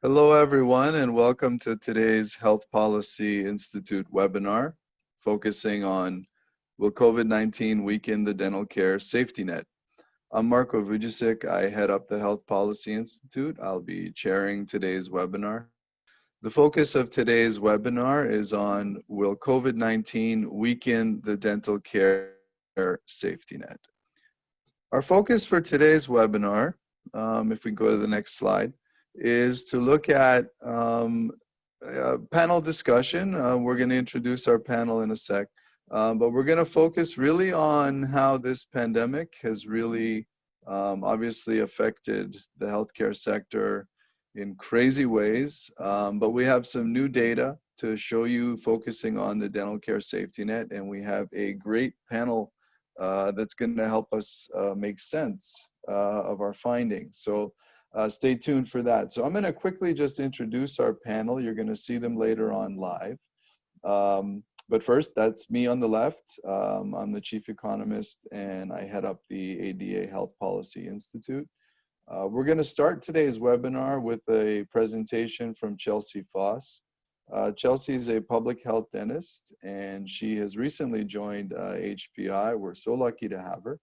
Hello, everyone, and welcome to today's Health Policy Institute webinar, focusing on Will COVID-19 Weaken the Dental Care Safety Net? I'm Marko Vujicic. I head up the Health Policy Institute. I'll be chairing today's webinar. The focus of today's webinar is on Will COVID-19 Weaken the Dental Care Safety Net? Our focus for today's webinar, if we go to the next slide, is to look at panel discussion. We're going to introduce our panel in a sec, but we're going to focus really on how this pandemic has really obviously affected the healthcare sector in crazy ways, but we have some new data to show you focusing on the dental care safety net, and we have a great panel that's going to help us make sense of our findings. So stay tuned for that. So I'm going to quickly just introduce our panel. You're going to see them later on live. But first, that's me on the left. I'm the chief economist, and I head up the ADA Health Policy Institute. We're going to start today's webinar with a presentation from Chelsea Fosse. Chelsea is a public health dentist, and she has recently joined HPI. We're so lucky to have her.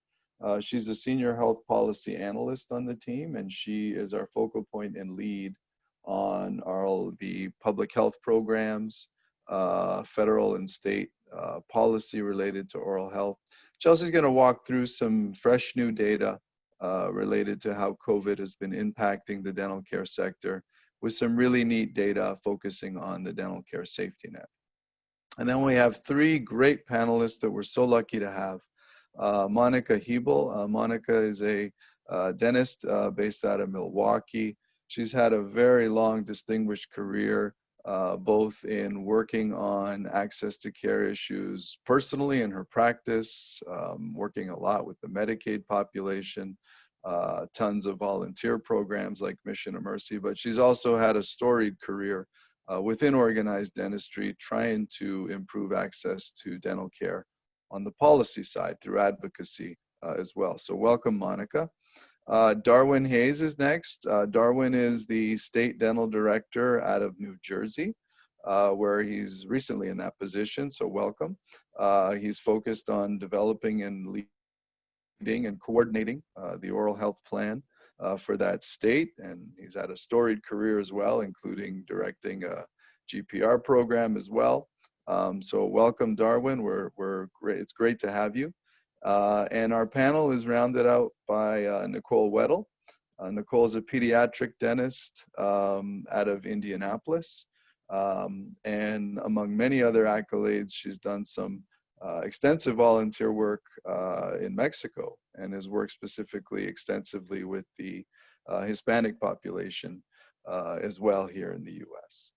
She's a senior health policy analyst on the team, and she is our focal point and lead on all the public health programs, federal and state policy related to oral health. Chelsea's going to walk through some fresh new data related to how COVID has been impacting the dental care sector, with some really neat data focusing on the dental care safety net. And then we have three great panelists that we're so lucky to have. Monica Hebl. Monica is a dentist based out of Milwaukee. She's had a very long, distinguished career, both in working on access to care issues personally in her practice, working a lot with the Medicaid population, tons of volunteer programs like Mission of Mercy, but she's also had a storied career within organized dentistry, trying to improve access to dental care on the policy side through advocacy as well. So welcome, Monica. Darwin Hayes is next. Darwin is the state dental director out of New Jersey, where he's recently in that position, so welcome. He's focused on developing and leading and coordinating the oral health plan for that state, and he's had a storied career as well, including directing a GPR program as well. So welcome, Darwin. We're great. It's great to have you. And our panel is rounded out by Nicole Weddell. Nicole is a pediatric dentist out of Indianapolis. And among many other accolades, she's done some extensive volunteer work in Mexico, and has worked specifically extensively with the Hispanic population as well here in the US.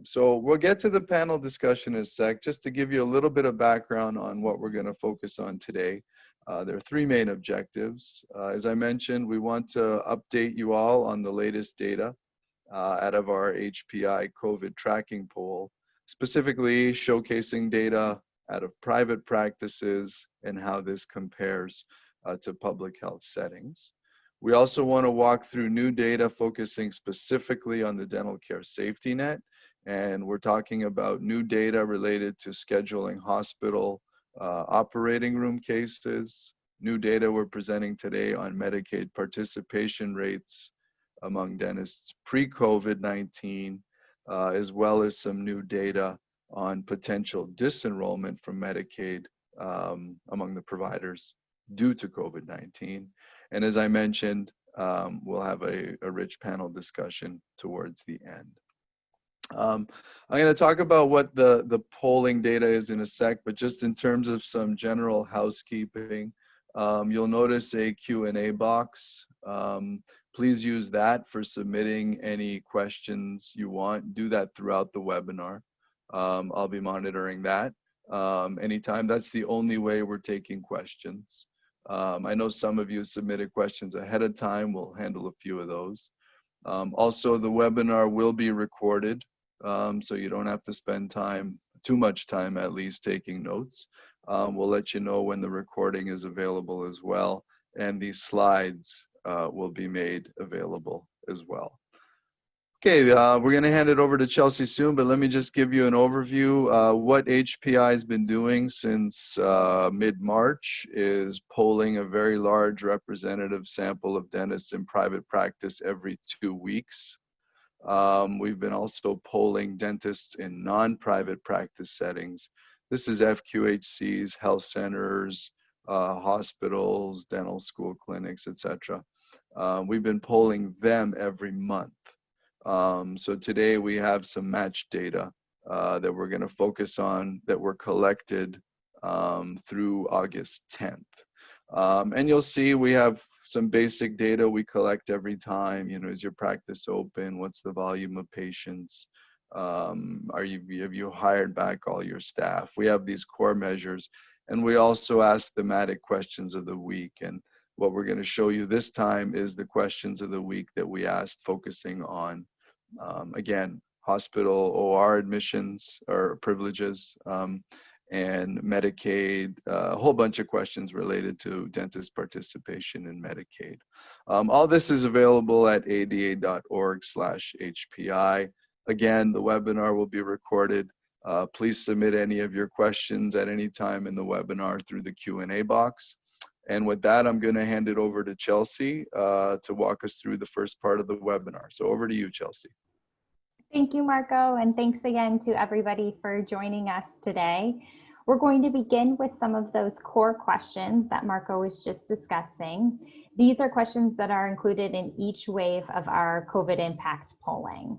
So we'll get to the panel discussion in a sec. Just to give you a little bit of background on what we're going to focus on today. There are three main objectives. As I mentioned, we want to update you all on the latest data out of our HPI COVID tracking poll, specifically showcasing data out of private practices and how this compares to public health settings. We also want to walk through new data focusing specifically on the dental care safety net. And we're talking about new data related to scheduling hospital operating room cases, new data we're presenting today on Medicaid participation rates among dentists pre-COVID-19, as well as some new data on potential disenrollment from Medicaid among the providers due to COVID-19. And as I mentioned, we'll have a rich panel discussion towards the end. I'm going to talk about what the polling data is in a sec, but just in terms of some general housekeeping, you'll notice a Q&A box. Please use that for submitting any questions you want. Do that throughout the webinar. I'll be monitoring that anytime. That's the only way we're taking questions. I know some of you submitted questions ahead of time. We'll handle a few of those. Also, the webinar will be recorded, so you don't have to spend too much time at least, taking notes. We'll let you know when the recording is available as well, and these slides will be made available as well. Okay, we're going to hand it over to Chelsea soon, but let me just give you an overview. What HPI has been doing since mid-March is polling a very large representative sample of dentists in private practice every 2 weeks. We've been also polling dentists in non-private practice settings. This is FQHCs, health centers, hospitals, dental school clinics, etc. We've been polling them every month. So today we have some match data that we're going to focus on that were collected through August 10th. And you'll see we have some basic data we collect every time. You know, is your practice open? What's the volume of patients? Have you hired back all your staff? We have these core measures, and we also ask thematic questions of the week. And what we're going to show you this time is the questions of the week that we asked, focusing on again, hospital OR admissions or privileges, and Medicaid, a whole bunch of questions related to dentist participation in Medicaid. All this is available at ada.org/HPI. Again, the webinar will be recorded. Please submit any of your questions at any time in the webinar through the Q&A box. And with that, I'm going to hand it over to Chelsea to walk us through the first part of the webinar. So over to you, Chelsea. Thank you, Marco, and thanks again to everybody for joining us today. We're going to begin with some of those core questions that Marco was just discussing. These are questions that are included in each wave of our COVID impact polling.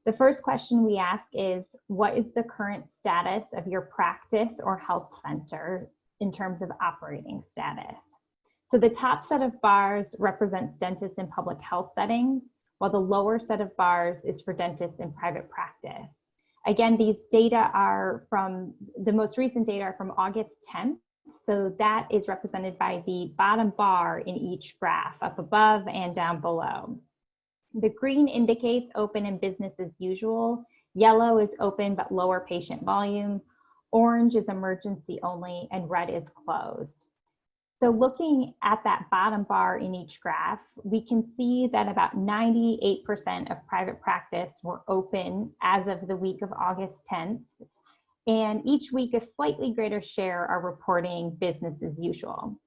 The first question we ask is, what is the current status of your practice or health center in terms of operating status? So the top set of bars represents dentists in public health settings, while the lower set of bars is for dentists in private practice. Again, these data are from, the most recent data are from August 10th. So that is represented by the bottom bar in each graph, up above and down below. The green indicates open and business as usual. Yellow is open but lower patient volume. Orange is emergency only, and red is closed. So looking at that bottom bar in each graph, we can see that about 98% of private practice were open as of the week of August 10th. And each week, a slightly greater share are reporting business as usual.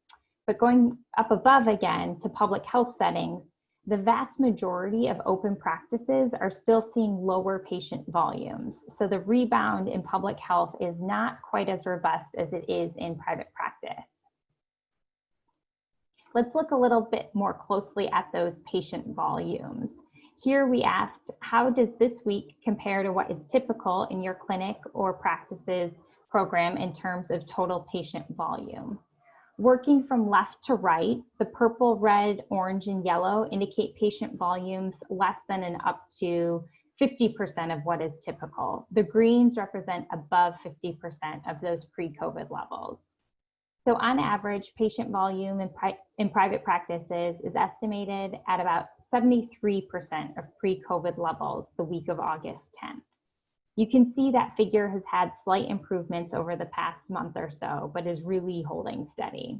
But going up above again to public health settings, the vast majority of open practices are still seeing lower patient volumes. So the rebound in public health is not quite as robust as it is in private practice. Let's look a little bit more closely at those patient volumes. Here we asked, how does this week compare to what is typical in your clinic or practices program in terms of total patient volume? Working from left to right, the purple, red, orange, and yellow indicate patient volumes less than and up to 50% of what is typical. The greens represent above 50% of those pre-COVID levels. So on average, patient volume in private practices is estimated at about 73% of pre-COVID levels the week of August 10th. You can see that figure has had slight improvements over the past month or so, but is really holding steady.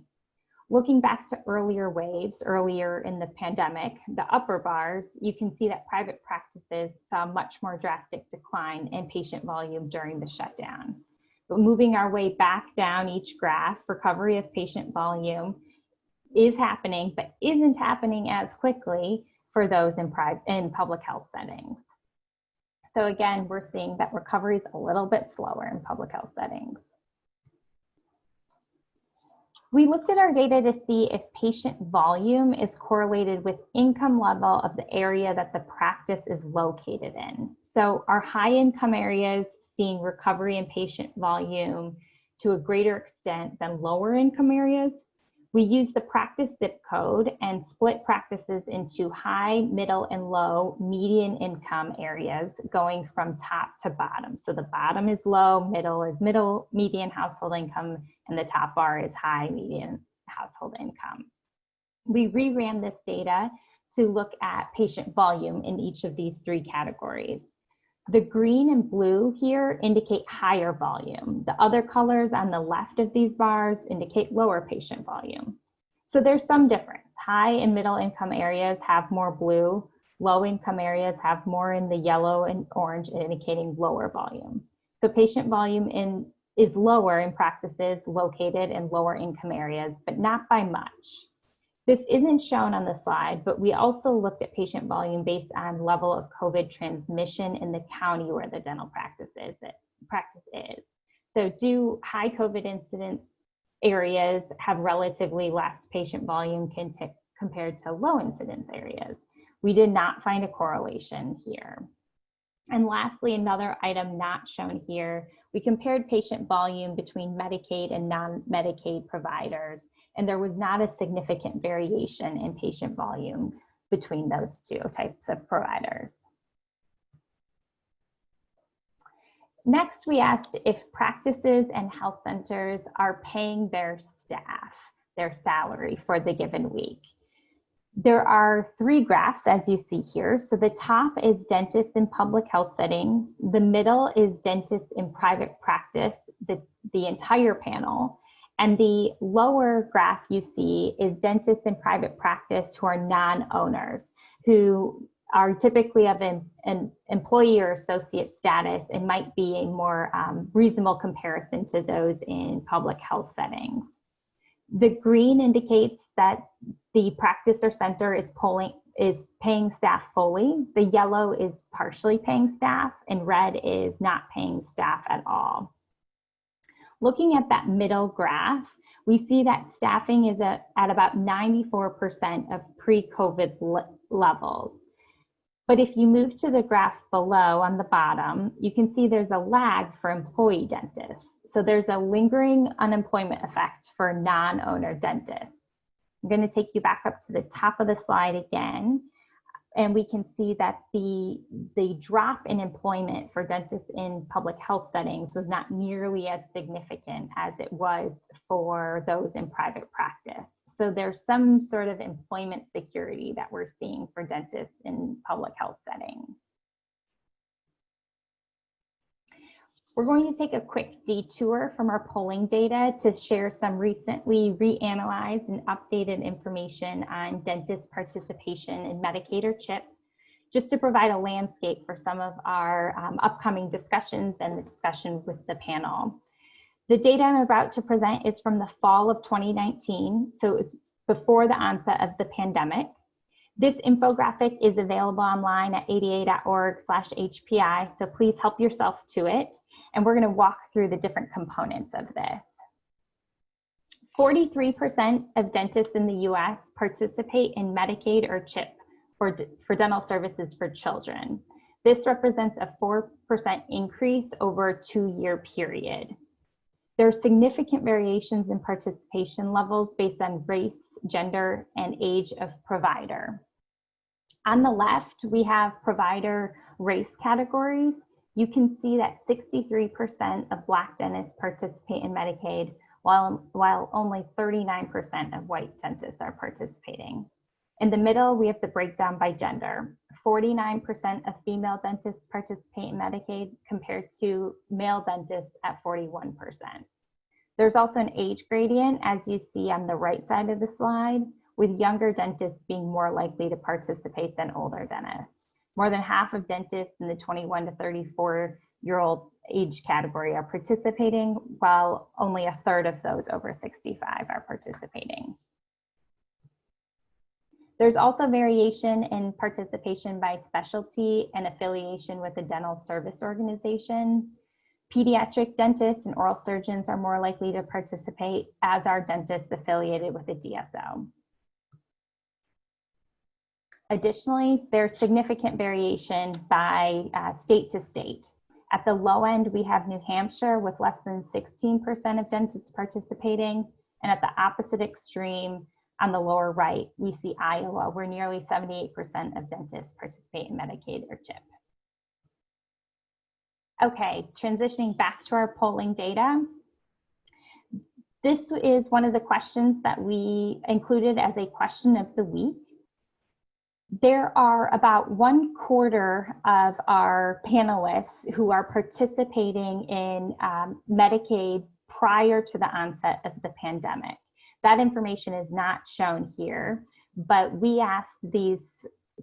Looking back to earlier waves, earlier in the pandemic, the upper bars, you can see that private practices saw a much more drastic decline in patient volume during the shutdown. But moving our way back down each graph, recovery of patient volume is happening, but isn't happening as quickly for those in public health settings. So again, we're seeing that recovery is a little bit slower in public health settings. We looked at our data to see if patient volume is correlated with income level of the area that the practice is located in. So our high income areas seeing recovery in patient volume to a greater extent than lower income areas. We use the practice zip code and split practices into high, middle, and low median income areas going from top to bottom. So the bottom is low, middle is middle median household income, and the top bar is high median household income. We reran this data to look at patient volume in each of these three categories. The green and blue here indicate higher volume. The other colors on the left of these bars indicate lower patient volume. So there's some difference. High and middle income areas have more blue. Low-income areas have more in the yellow and orange, indicating lower volume. So patient volume is lower in practices located in lower income areas, but not by much. This isn't shown on the slide, but we also looked at patient volume based on level of COVID transmission in the county where the dental practice is. So do high COVID incidence areas have relatively less patient volume compared to low incidence areas? We did not find a correlation here. And lastly, another item not shown here, we compared patient volume between Medicaid and non-Medicaid providers, and there was not a significant variation in patient volume between those two types of providers. Next, we asked if practices and health centers are paying their staff their salary for the given week. There are 3 graphs, as you see here. So the top is dentists in public health settings. The middle is dentists in private practice, the entire panel. And the lower graph you see is dentists in private practice who are non-owners, who are typically of an employee or associate status and might be a more reasonable comparison to those in public health settings. The green indicates that the practice or center is paying staff fully. The yellow is partially paying staff, and red is not paying staff at all. Looking at that middle graph, we see that staffing is at about 94% of pre-COVID levels. But if you move to the graph below on the bottom, you can see there's a lag for employee dentists. So there's a lingering unemployment effect for non-owner dentists. I'm going to take you back up to the top of the slide again, and we can see that the drop in employment for dentists in public health settings was not nearly as significant as it was for those in private practice. So there's some sort of employment security that we're seeing for dentists in public health settings. We're going to take a quick detour from our polling data to share some recently reanalyzed and updated information on dentist participation in Medicaid or CHIP, just to provide a landscape for some of our upcoming discussions and the discussion with the panel. The data I'm about to present is from the fall of 2019, so it's before the onset of the pandemic. This infographic is available online at ada.org/HPI, so please help yourself to it. And we're going to walk through the different components of this. 43% of dentists in the US participate in Medicaid or CHIP for dental services for children. This represents a 4% increase over a 2-year period. There are significant variations in participation levels based on race, gender, and age of provider. On the left, we have provider race categories. You can see that 63% of Black dentists participate in Medicaid, while only 39% of white dentists are participating. In the middle, we have the breakdown by gender. 49% of female dentists participate in Medicaid compared to male dentists at 41%. There's also an age gradient, as you see on the right side of the slide, with younger dentists being more likely to participate than older dentists. More than half of dentists in the 21 to 34-year-old age category are participating, while only a third of those over 65 are participating. There's also variation in participation by specialty and affiliation with a dental service organization. Pediatric dentists and oral surgeons are more likely to participate, as are dentists affiliated with a DSO. Additionally, there's significant variation by state to state. At the low end, we have New Hampshire with less than 16% of dentists participating, and at the opposite extreme, on the lower right, we see Iowa, where nearly 78% of dentists participate in Medicaid or CHIP. Okay, transitioning back to our polling data. This is one of the questions that we included as a question of the week. There are about 1/4 of our panelists who are participating in Medicaid prior to the onset of the pandemic. That information is not shown here, but we asked these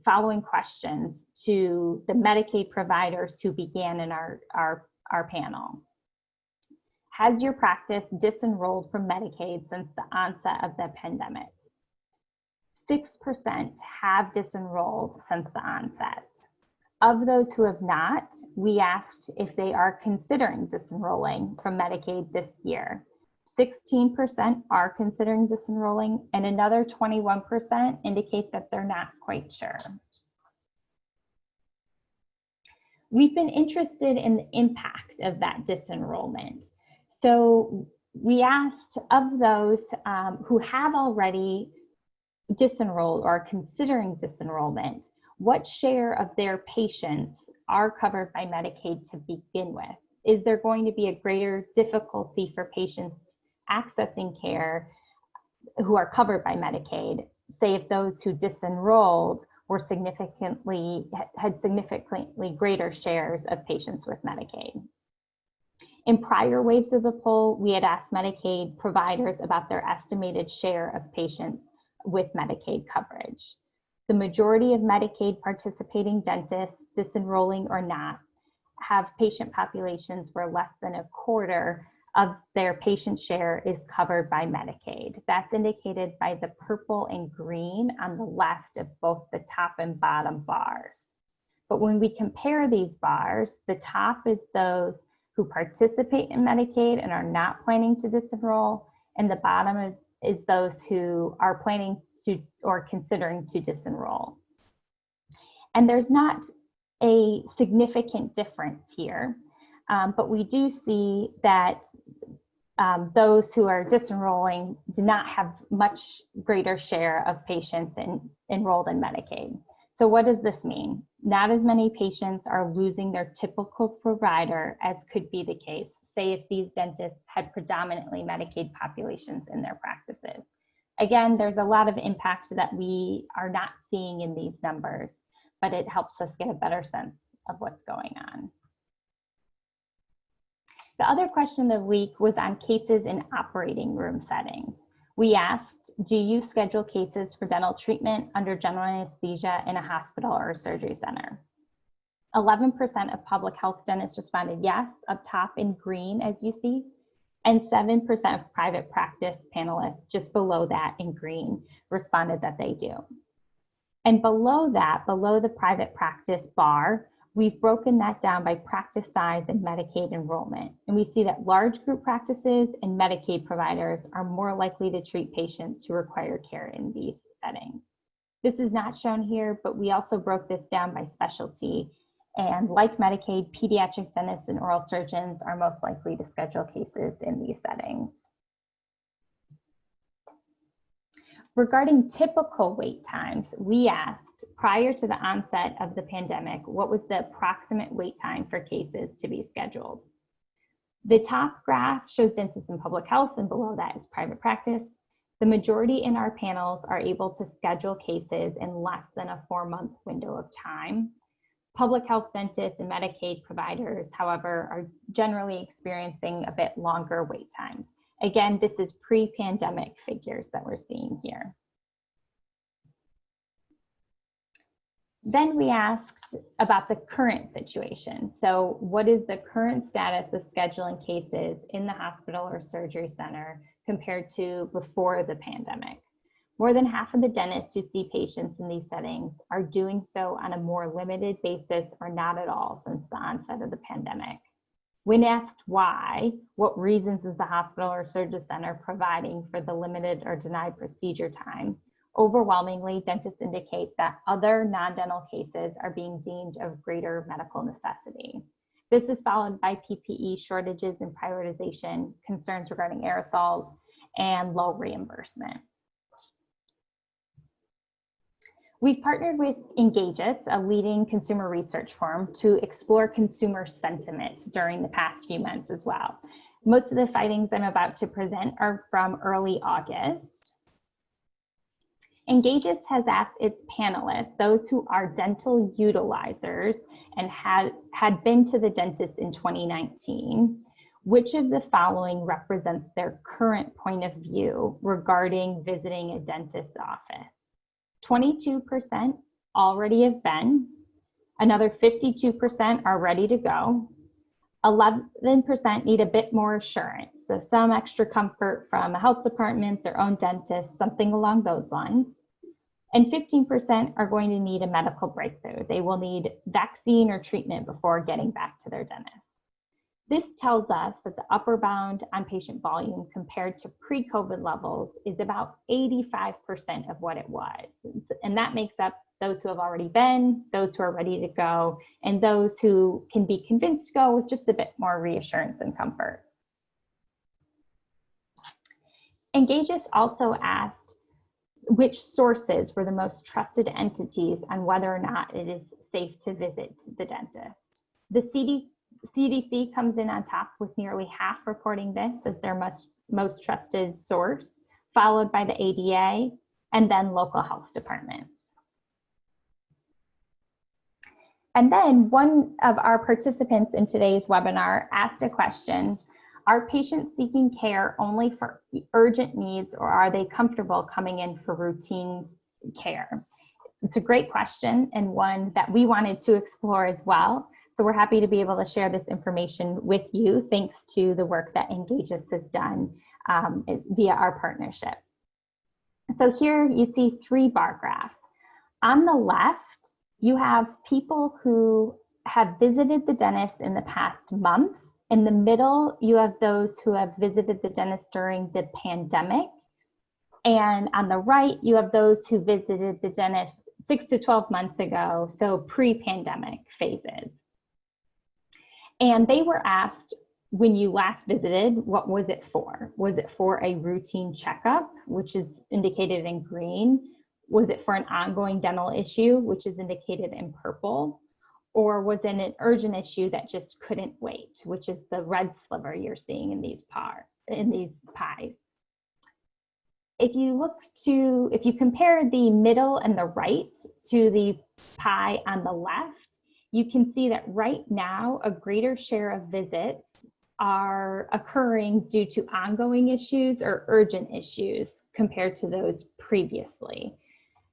following questions to the Medicaid providers who began in our panel. Has your practice disenrolled from Medicaid since the onset of the pandemic? 6% have disenrolled since the onset. Of those who have not, we asked if they are considering disenrolling from Medicaid this year. 16% are considering disenrolling, and another 21% indicate that they're not quite sure. We've been interested in the impact of that disenrollment. So we asked of those who have already disenrolled or are considering disenrollment, what share of their patients are covered by Medicaid to begin with? Is there going to be a greater difficulty for patients accessing care who are covered by Medicaid, say if those who disenrolled were had significantly greater shares of patients with Medicaid? In prior waves of the poll, we had asked Medicaid providers about their estimated share of patients with Medicaid coverage. The majority of Medicaid participating dentists, disenrolling or not, have patient populations where less than a quarter of their patient share is covered by Medicaid. That's indicated by the purple and green on the left of both the top and bottom bars. But when we compare these bars, the top is those who participate in Medicaid and are not planning to disenroll, and the bottom is those who are planning to or considering to disenroll. And there's not a significant difference here, but we do see that those who are disenrolling do not have much greater share of patients enrolled in Medicaid. So what does this mean? Not as many patients are losing their typical provider as could be the case, say if these dentists had predominantly Medicaid populations in their practices. Again, there's a lot of impact that we are not seeing in these numbers, but it helps us get a better sense of what's going on. The other question of the week was on cases in operating room settings. We asked, do you schedule cases for dental treatment under general anesthesia in a hospital or a surgery center? 11% of public health dentists responded yes, up top in green as you see, and 7% of private practice panelists, just below that in green, responded that they do. And below that, below the private practice bar, we've broken that down by practice size and Medicaid enrollment. And we see that large group practices and Medicaid providers are more likely to treat patients who require care in these settings. This is not shown here, but we also broke this down by specialty. And like Medicaid, pediatric dentists and oral surgeons are most likely to schedule cases in these settings. Regarding typical wait times, we asked prior to the onset of the pandemic, what was the approximate wait time for cases to be scheduled? The top graph shows dentists in public health, and below that is private practice. The majority in our panels are able to schedule cases in less than a 4-month window of time. Public health dentists and Medicaid providers, however, are generally experiencing a bit longer wait times. Again, this is pre-pandemic figures that we're seeing here. Then we asked about the current situation. So what is the current status of scheduling cases in the hospital or surgery center compared to before the pandemic? More than half of the dentists who see patients in these settings are doing so on a more limited basis or not at all since the onset of the pandemic. When asked why, what reasons is the hospital or surgery center providing for the limited or denied procedure time, overwhelmingly, dentists indicate that other non-dental cases are being deemed of greater medical necessity. This is followed by PPE shortages and prioritization, concerns regarding aerosols, and low reimbursement. We've partnered with Engageus, a leading consumer research firm, to explore consumer sentiment during the past few months as well. Most of the findings I'm about to present are from early August. Engageus has asked its panelists, those who are dental utilizers and had been to the dentist in 2019, which of the following represents their current point of view regarding visiting a dentist's office? 22% already have been. Another 52% are ready to go. 11% need a bit more assurance, so some extra comfort from a health department, their own dentist, something along those lines. And 15% are going to need a medical breakthrough. They will need vaccine or treatment before getting back to their dentist. This tells us that the upper bound on patient volume compared to pre-COVID levels is about 85% of what it was. And that makes up those who have already been, those who are ready to go, and those who can be convinced to go with just a bit more reassurance and comfort. Engages also asked which sources were the most trusted entities on whether or not it is safe to visit the dentist. The CDC comes in on top with nearly half reporting this as their most trusted source, followed by the ADA and then local health departments. And then one of our participants in today's webinar asked a question: are patients seeking care only for urgent needs, or are they comfortable coming in for routine care? It's a great question, and one that we wanted to explore as well. So we're happy to be able to share this information with you, thanks to the work that Engages has done via our partnership. So here you see 3 bar graphs. On the left, you have people who have visited the dentist in the past month. In the middle, you have those who have visited the dentist during the pandemic. And on the right, you have those who visited the dentist 6 to 12 months ago, so pre-pandemic phases. And they were asked, when you last visited, what was it for? Was it for a routine checkup, which is indicated in green? Was it for an ongoing dental issue, which is indicated in purple? Or was it an urgent issue that just couldn't wait, which is the red sliver you're seeing in these pies? If you compare the middle and the right to the pie on the left, you can see that right now a greater share of visits are occurring due to ongoing issues or urgent issues compared to those previously.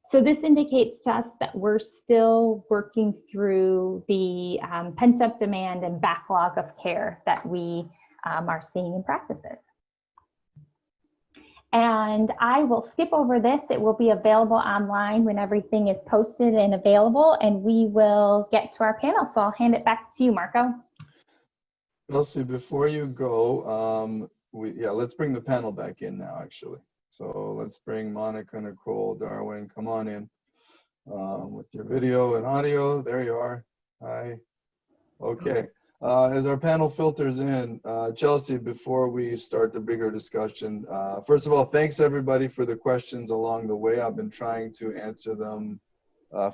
So this indicates to us that we're still working through the pent-up demand and backlog of care that we are seeing in practices. And I will skip over this. It will be available online when everything is posted and available, and we will get to our panel. So I'll hand it back to you, Marko. Chelsea, before you go, let's bring the panel back in now, actually. So let's bring Monica, Nicole, Darwin, come on in with your video and audio. There you are. Hi. Okay. As our panel filters in, Chelsea, before we start the bigger discussion, first of all, thanks everybody for the questions along the way. I've been trying to answer them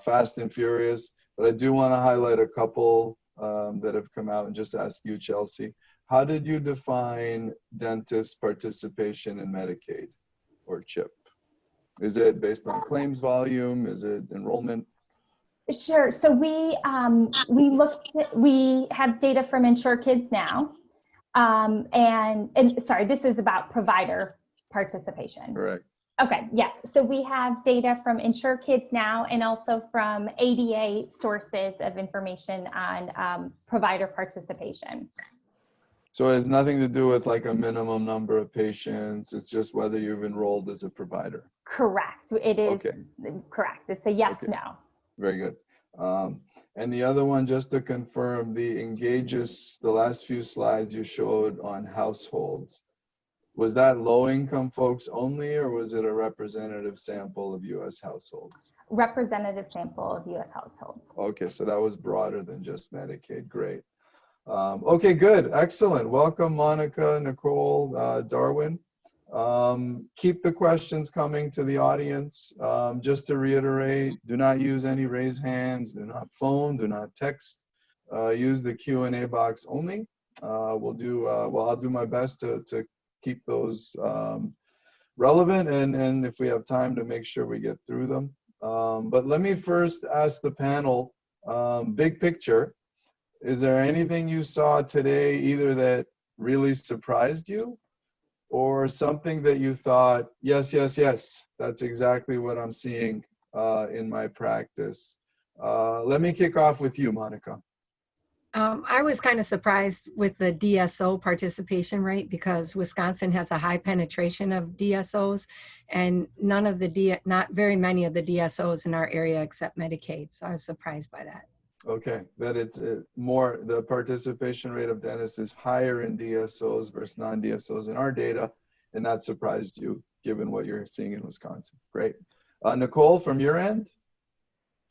fast and furious, but I do want to highlight a couple that have come out and just ask you, Chelsea. How did you define dentist participation in Medicaid or CHIP? Is it based on claims volume? Is it enrollment? Sure. So we have data from InsureKids Now, and sorry, this is about provider participation. Correct. Okay. Yes. So we have data from InsureKids Now and also from ADA sources of information on provider participation. So it has nothing to do with like a minimum number of patients. It's just whether you've enrolled as a provider. Correct. It is. Okay. Correct. It's a yes, okay. No. Very good. And the other one, just to confirm, the Engages, the last few slides you showed on households, was that low-income folks only, or was it a representative sample of U.S. households? Representative sample of U.S. households. Okay, so that was broader than just Medicaid. Great. Okay, good. Excellent. Welcome, Monica, Nicole, Darwin. Keep the questions coming to the audience. Just to reiterate, do not use any raise hands, do not phone, do not text. Use the Q&A box only. I'll do my best to keep those relevant, and if we have time, to make sure we get through them. But let me first ask the panel, big picture, is there anything you saw today either that really surprised you, or something that you thought, yes, yes, yes, that's exactly what I'm seeing in my practice. Let me kick off with you, Monica. I was kind of surprised with the DSO participation rate because Wisconsin has a high penetration of DSOs, and not very many of the DSOs in our area accept Medicaid. So I was surprised by that. Okay, that it's more, the participation rate of dentists is higher in DSOs versus non-DSOs in our data, and that surprised you given what you're seeing in Wisconsin. Great. Nicole, from your end?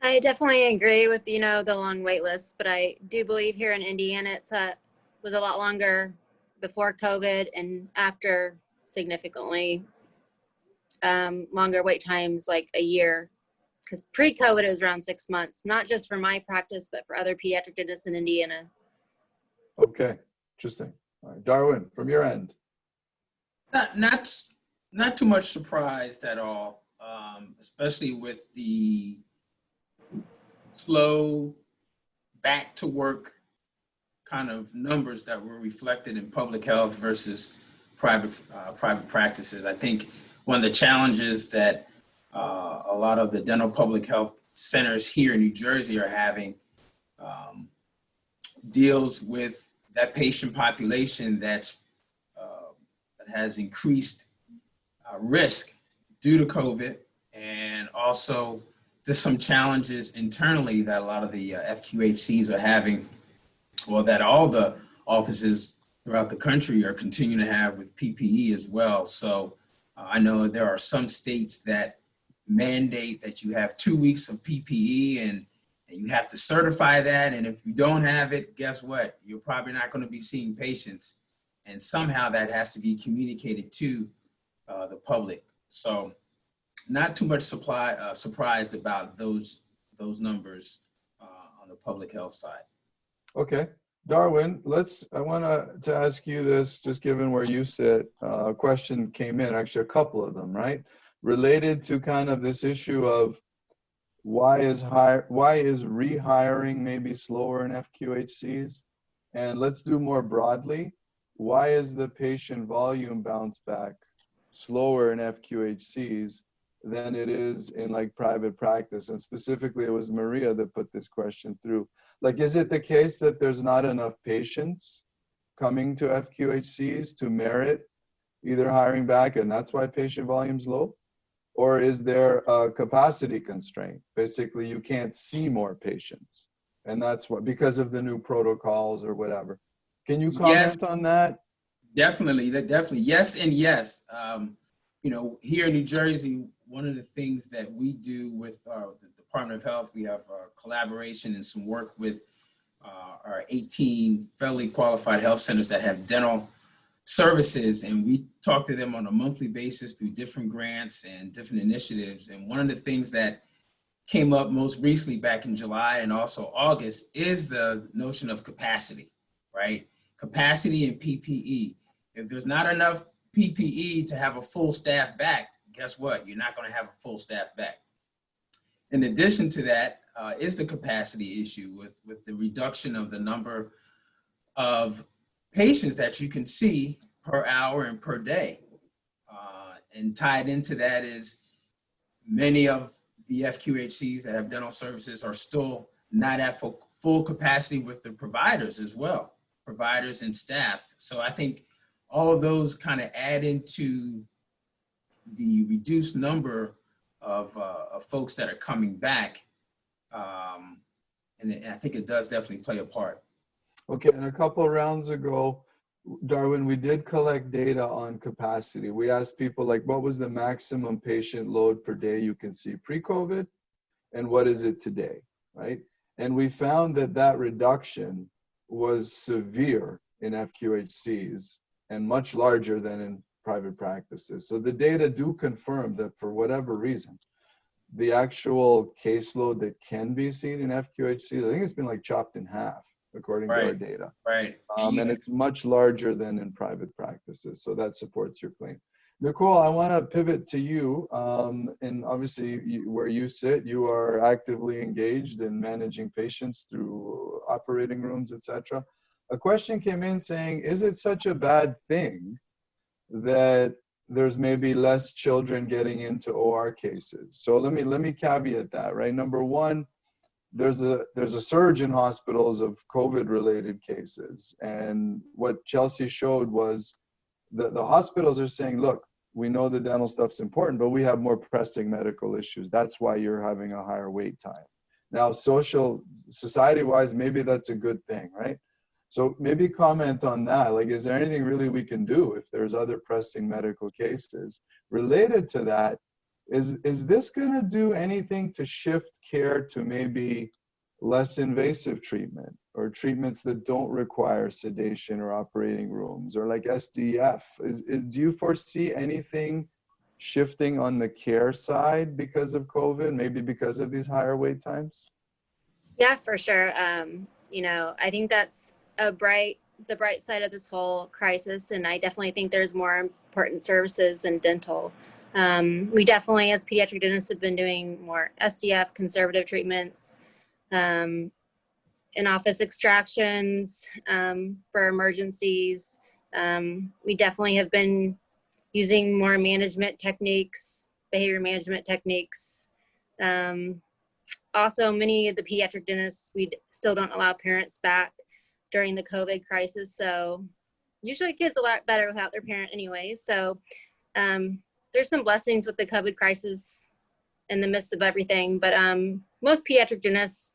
I definitely agree with, the long wait list, but I do believe here in Indiana it was a lot longer before COVID and after significantly longer wait times, like a year. Because pre-COVID it was around 6 months, not just for my practice, but for other pediatric dentists in Indiana. Okay, interesting. All right, Darwin, from your end? Not too much surprised at all, especially with the slow back to work kind of numbers that were reflected in public health versus private practices. I think one of the challenges that a lot of the dental public health centers here in New Jersey are having deals with that patient population that has increased risk due to COVID, and also there's some challenges internally that a lot of the FQHCs are having, or that all the offices throughout the country are continuing to have with PPE as well. So I know there are some states that mandate that you have 2 weeks of PPE and you have to certify that. And if you don't have it, guess what? You're probably not going to be seeing patients. And somehow that has to be communicated to the public. So not too much surprised about those numbers on the public health side. Okay. Darwin, I want to ask you this, just given where you sit. A question came in, actually a couple of them, right? Related to kind of this issue of why is rehiring maybe slower in FQHCs? And let's do more broadly. Why is the patient volume bounce back slower in FQHCs than it is in like private practice? And specifically, it was Maria that put this question through. Like, is it the case that there's not enough patients coming to FQHCs to merit either hiring back, and that's why patient volume's low? Or is there a capacity constraint? Basically, you can't see more patients, and that's what, because of the new protocols or whatever. Can you comment on that? Definitely. Yes and yes. Here in New Jersey, one of the things that we do with the Department of Health, we have collaboration and some work with our 18 federally qualified health centers that have dental services, and we talk to them on a monthly basis through different grants and different initiatives. And one of the things that came up most recently back in July and also August is the notion of capacity, right? Capacity and PPE. If there's not enough PPE to have a full staff back, guess what? You're not going to have a full staff back. In addition to that is the capacity issue with the reduction of the number of patients that you can see per hour and per day. And tied into that is many of the FQHCs that have dental services are still not at full capacity with the providers as well, providers and staff. So I think all of those kind of add into the reduced number of folks that are coming back. And I think it does definitely play a part. Okay, and a couple of rounds ago, Darwin, we did collect data on capacity. We asked people, like, what was the maximum patient load per day you can see pre-COVID, and what is it today, right? And we found that reduction was severe in FQHCs and much larger than in private practices. So the data do confirm that for whatever reason, the actual caseload that can be seen in FQHCs, I think it's been like chopped in half, according to our data. Right. And it's much larger than in private practices. So that supports your claim. Nicole, I want to pivot to you. And obviously, where you sit, you are actively engaged in managing patients through operating rooms, etc. A question came in saying, is it such a bad thing that there's maybe less children getting into OR cases. So let me caveat that, right? Number one, there's a surge in hospitals of COVID-related cases. And what Chelsea showed was the hospitals are saying, look, we know the dental stuff's important, but we have more pressing medical issues. That's why you're having a higher wait time. Now, society-wise, maybe that's a good thing, right? So maybe comment on that. Like, is there anything really we can do if there's other pressing medical cases? Related to that, is this going to do anything to shift care to maybe less invasive treatment or treatments that don't require sedation or operating rooms or like SDF? Do you foresee anything shifting on the care side because of COVID, maybe because of these higher wait times? Yeah, for sure. I think that's the bright side of this whole crisis. And I definitely think there's more important services in dental. We definitely, as pediatric dentists, have been doing more SDF, conservative treatments, in-office extractions for emergencies. We definitely have been using more management techniques, behavior management techniques. Also, many of the pediatric dentists, we still don't allow parents back during the COVID crisis. So usually kids a lot better without their parent anyway. So there's some blessings with the COVID crisis in the midst of everything. But most pediatric dentists,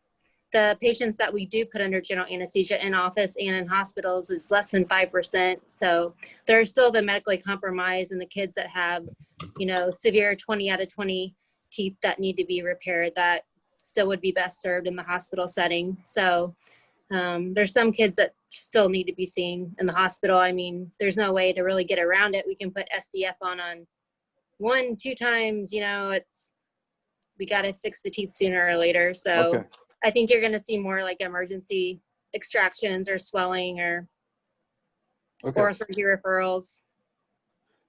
the patients that we do put under general anesthesia in office and in hospitals is less than 5%. So there's still the medically compromised and the kids that have, severe 20 out of 20 teeth that need to be repaired that still would be best served in the hospital setting. So there's some kids that still need to be seen in the hospital. I mean, there's no way to really get around it. We can put SDF on 1-2 times, we got to fix the teeth sooner or later. So okay. I think you're going to see more like emergency extractions or swelling or oral surgery referrals.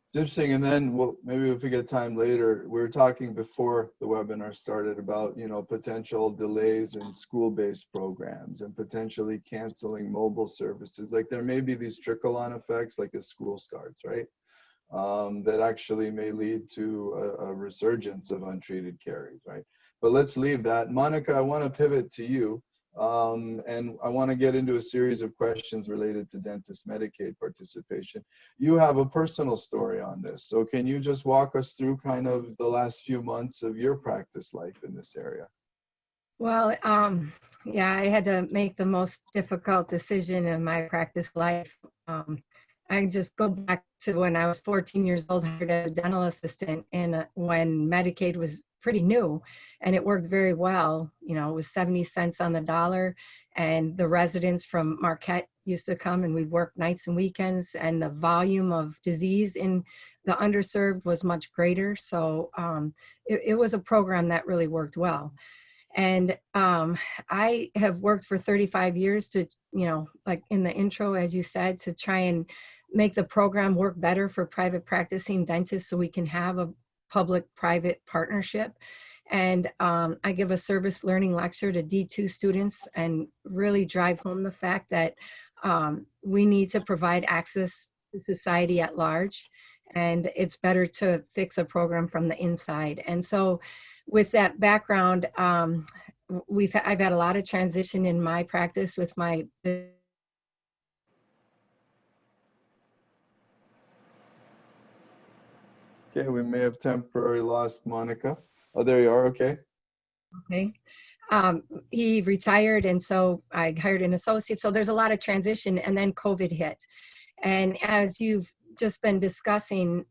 It's interesting. And then, well, maybe if we get time later, we were talking before the webinar started about, potential delays in school-based programs and potentially canceling mobile services. Like there may be these trickle-on effects, like as school starts, right? That actually may lead to a resurgence of untreated caries, right? But let's leave that. Monica, I want to pivot to you. And I want to get into a series of questions related to dentist Medicaid participation. You have a personal story on this. So can you just walk us through kind of the last few months of your practice life in this area? Well, yeah, I had to make the most difficult decision in my practice life. I just go back to when I was 14 years old, hired as a dental assistant, and when Medicaid was pretty new, and it worked very well. It was 70 cents on the dollar, and the residents from Marquette used to come, and we'd work nights and weekends, and the volume of disease in the underserved was much greater. So it was a program that really worked well. And I have worked for 35 years to, like in the intro, as you said, to try and make the program work better for private practicing dentists so we can have a public-private partnership. And I give a service learning lecture to D2 students and really drive home the fact that we need to provide access to society at large, and it's better to fix a program from the inside. And so with that background, I've had a lot of transition in my practice with my Okay, we may have temporarily lost Monica. Oh, there you are. Okay. Okay. He retired, and so I hired an associate. So there's a lot of transition, and then COVID hit. And as you've just been discussing,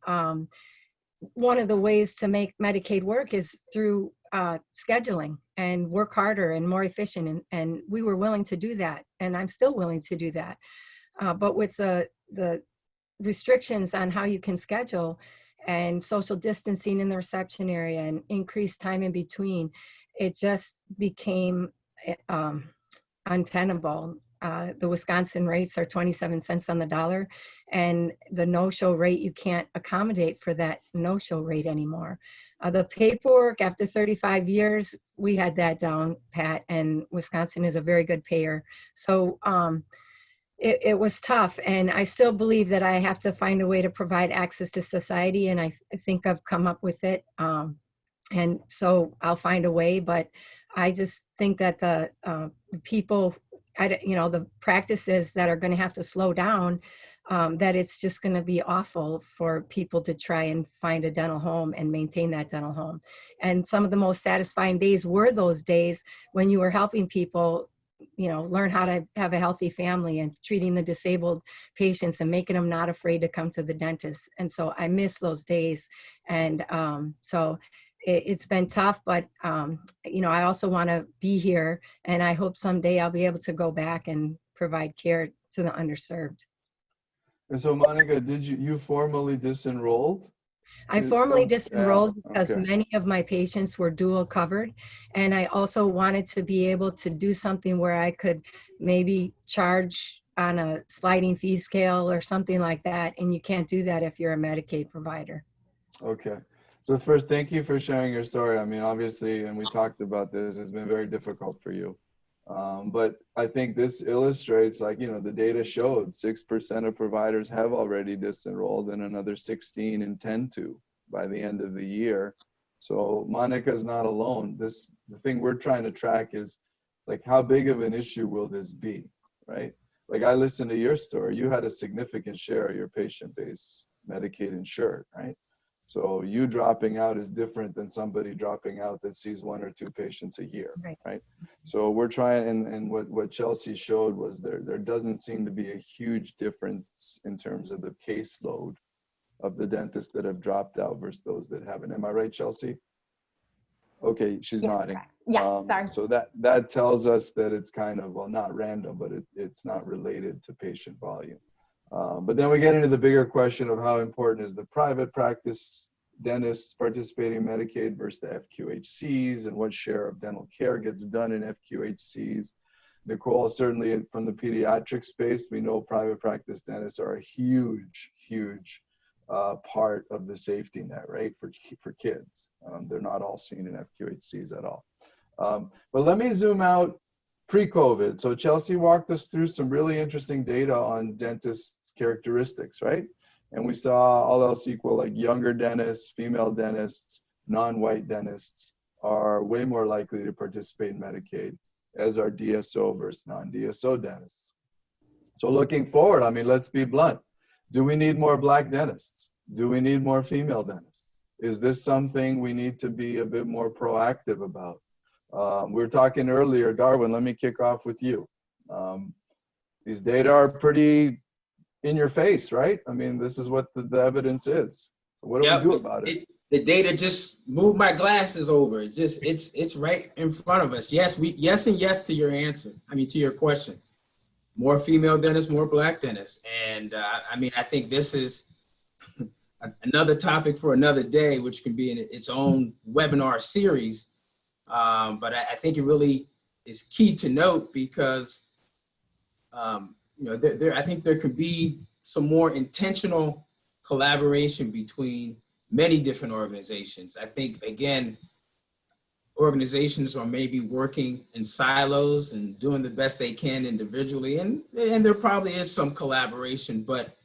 one of the ways to make Medicaid work is through scheduling and work harder and more efficient. And we were willing to do that, and I'm still willing to do that. But with the restrictions on how you can schedule and social distancing in the reception area and increased time in between, it just became untenable. The Wisconsin rates are 27 cents on the dollar, and the no-show rate, you can't accommodate for that no-show rate anymore. The paperwork, after 35 years, we had that down pat, and Wisconsin is a very good payer. So it was tough, and I still believe that I have to find a way to provide access to society, and I think I've come up with it. And so I'll find a way, but I just think that the people, the practices that are going to have to slow down, that it's just going to be awful for people to try and find a dental home and maintain that dental home. And some of the most satisfying days were those days when you were helping people, learn how to have a healthy family and treating the disabled patients and making them not afraid to come to the dentist. And so I miss those days. And so it's been tough, but I also want to be here, and I hope someday I'll be able to go back and provide care to the underserved. And so, Monica, did you formally disenrolled? I formally disenrolled because okay. many of my patients were dual covered, and I also wanted to be able to do something where I could maybe charge on a sliding fee scale or something like that, and you can't do that if you're a Medicaid provider. Okay. So first, thank you for sharing your story. I mean, obviously, and we talked about this, it's been very difficult for you. But I think this illustrates, the data showed 6% of providers have already disenrolled and another 16 intend to by the end of the year. So Monica's not alone. The thing we're trying to track is how big of an issue will this be, right? I listened to your story. You had a significant share of your patient base Medicaid insured, right? So you dropping out is different than somebody dropping out that sees 1 or 2 patients a year, right? So we're trying, and what Chelsea showed was there doesn't seem to be a huge difference in terms of the caseload of the dentists that have dropped out versus those that haven't. Am I right, Chelsea? Okay, she's nodding. Yeah, sorry. So that tells us that it's kind of, well, not random, but it's not related to patient volume. But then we get into the bigger question of how important is the private practice dentists participating in Medicaid versus the FQHCs, and what share of dental care gets done in FQHCs. Nicole, certainly from the pediatric space, we know private practice dentists are a huge part of the safety net, right, for kids. They're not all seen in FQHCs at all. But let me zoom out pre-COVID. So Chelsea walked us through some really interesting data on dentists' characteristics, right? And we saw all else equal, younger dentists, female dentists, non-white dentists are way more likely to participate in Medicaid, as are DSO versus non-DSO dentists. So looking forward, I mean, let's be blunt. Do we need more Black dentists? Do we need more female dentists? Is this something we need to be a bit more proactive about? We were talking earlier, Darwin, let me kick off with you. These data are pretty in your face, right? I mean, this is what the evidence is. So what do we do about it? The data just moved my glasses over. It's right in front of us. Yes and yes to your answer. I mean, to your question. More female dentists, more Black dentists. And I think this is another topic for another day, which can be in its own webinar series. But I think it really is key to note because, I think there could be some more intentional collaboration between many different organizations. I think, again, organizations are maybe working in silos and doing the best they can individually, and there probably is some collaboration, but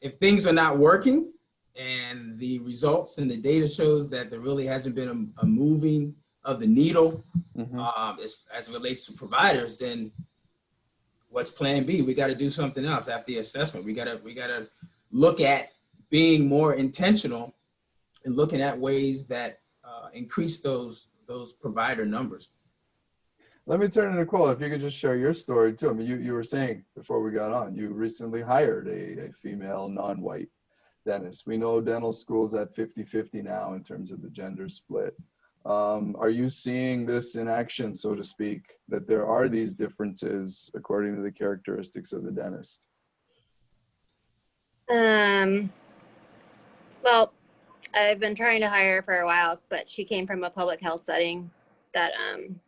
if things are not working and the results and the data shows that there really hasn't been a moving of the needle as it relates to providers, then what's plan B? We got to do something else after the assessment. We got to look at being more intentional and looking at ways that increase those provider numbers. Let me turn to Nicole. If you could just share your story too. I mean, you were saying before we got on, you recently hired a female non-white dentist. We know dental schools at 50-50 now in terms of the gender split. Are you seeing this in action, so to speak, that there are these differences according to the characteristics of the dentist? Well, I've been trying to hire for a while, but she came from a public health setting that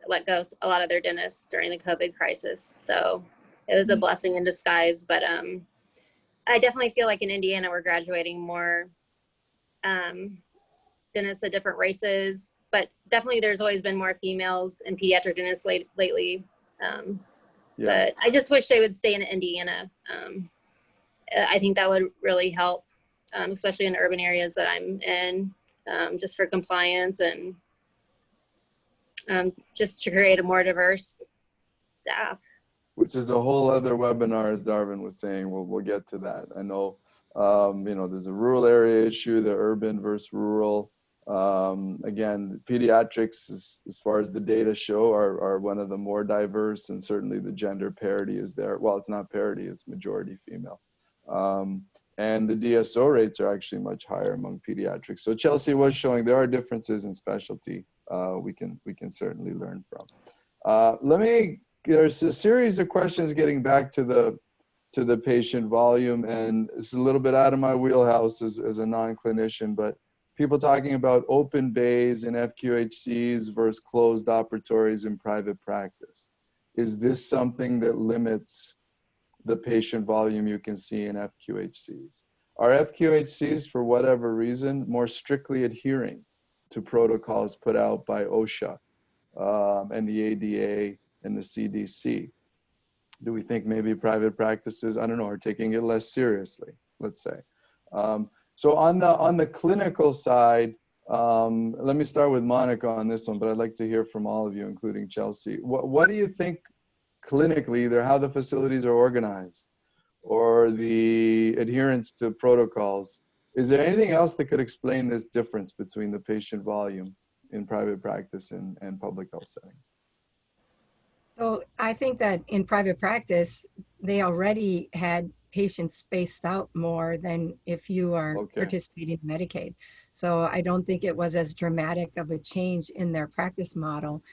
let go a lot of their dentists during the COVID crisis. So it was a blessing in disguise. But I definitely feel like in Indiana, we're graduating more dentists of different races. But definitely there's always been more females in pediatric dentists lately. Yeah. But I just wish they would stay in Indiana. I think that would really help, especially in urban areas that I'm in, just for compliance and just to create a more diverse staff. Which is a whole other webinar, as Darwin was saying. We'll get to that. I know, you know, there's a rural area issue, the urban versus rural. Again, pediatrics, as far as the data show, are one of the more diverse, and certainly the gender parity is there. Well, it's not parity, it's majority female. And the DSO rates are actually much higher among pediatrics. So Chelsea was showing there are differences in specialty we can certainly learn from. There's a series of questions getting back to the patient volume, and it's a little bit out of my wheelhouse as a non-clinician, but people talking about open bays in FQHCs versus closed operatories in private practice. Is this something that limits the patient volume you can see in FQHCs? Are FQHCs, for whatever reason, more strictly adhering to protocols put out by OSHA and the ADA and the CDC? Do we think maybe private practices, I don't know, are taking it less seriously, let's say? So on the clinical side, let me start with Monica on this one, but I'd like to hear from all of you, including Chelsea. What do you think clinically, either how the facilities are organized or the adherence to protocols? Is there anything else that could explain this difference between the patient volume in private practice and public health settings? So I think that in private practice, they already had patients spaced out more than if you are participating in Medicaid. So I don't think it was as dramatic of a change in their practice model.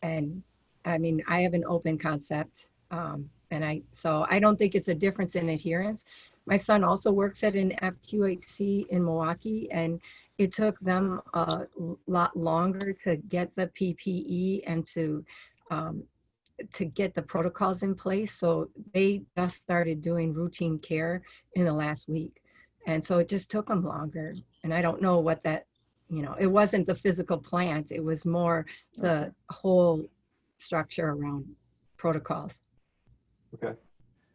And I mean, I have an open concept, so I don't think it's a difference in adherence. My son also works at an FQHC in Milwaukee, and it took them a lot longer to get the PPE and to get the protocols in place. So they just started doing routine care in the last week. And so it just took them longer. And I don't know what that, you know, it wasn't the physical plant, it was more the whole structure around protocols. Okay.